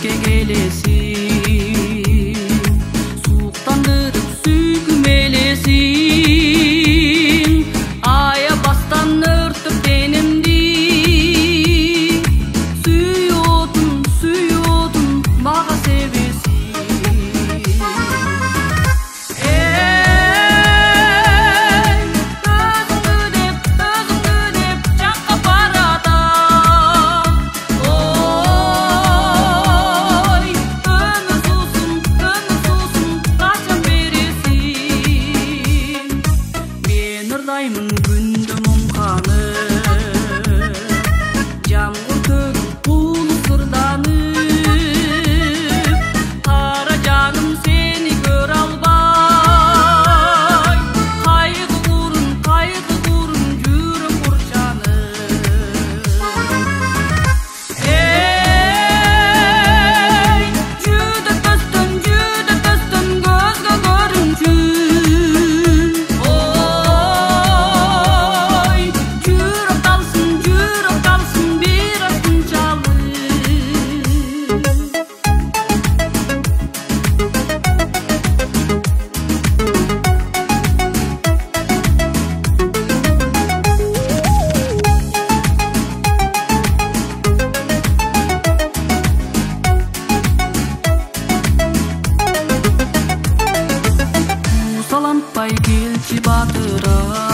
Жүрекке келесің, суықтандырып сүйкім елесің, аябастан өртіп денімді. Сүй отын, маға себесің. Өзіңді деп жаққа барада. Ой, өмір сусын, қашан бересің. Мен ұрлаймын күнді мұңқаны, жамғыр төгіп құлы сырданып, қара жаным сені көр албай, қайғы құрын, жүрек құршанып. Ей, жүдік төстім, көзге көрінчү. Ой, жүрек талсын, бір астын чалы. Салантпай келчи батыра.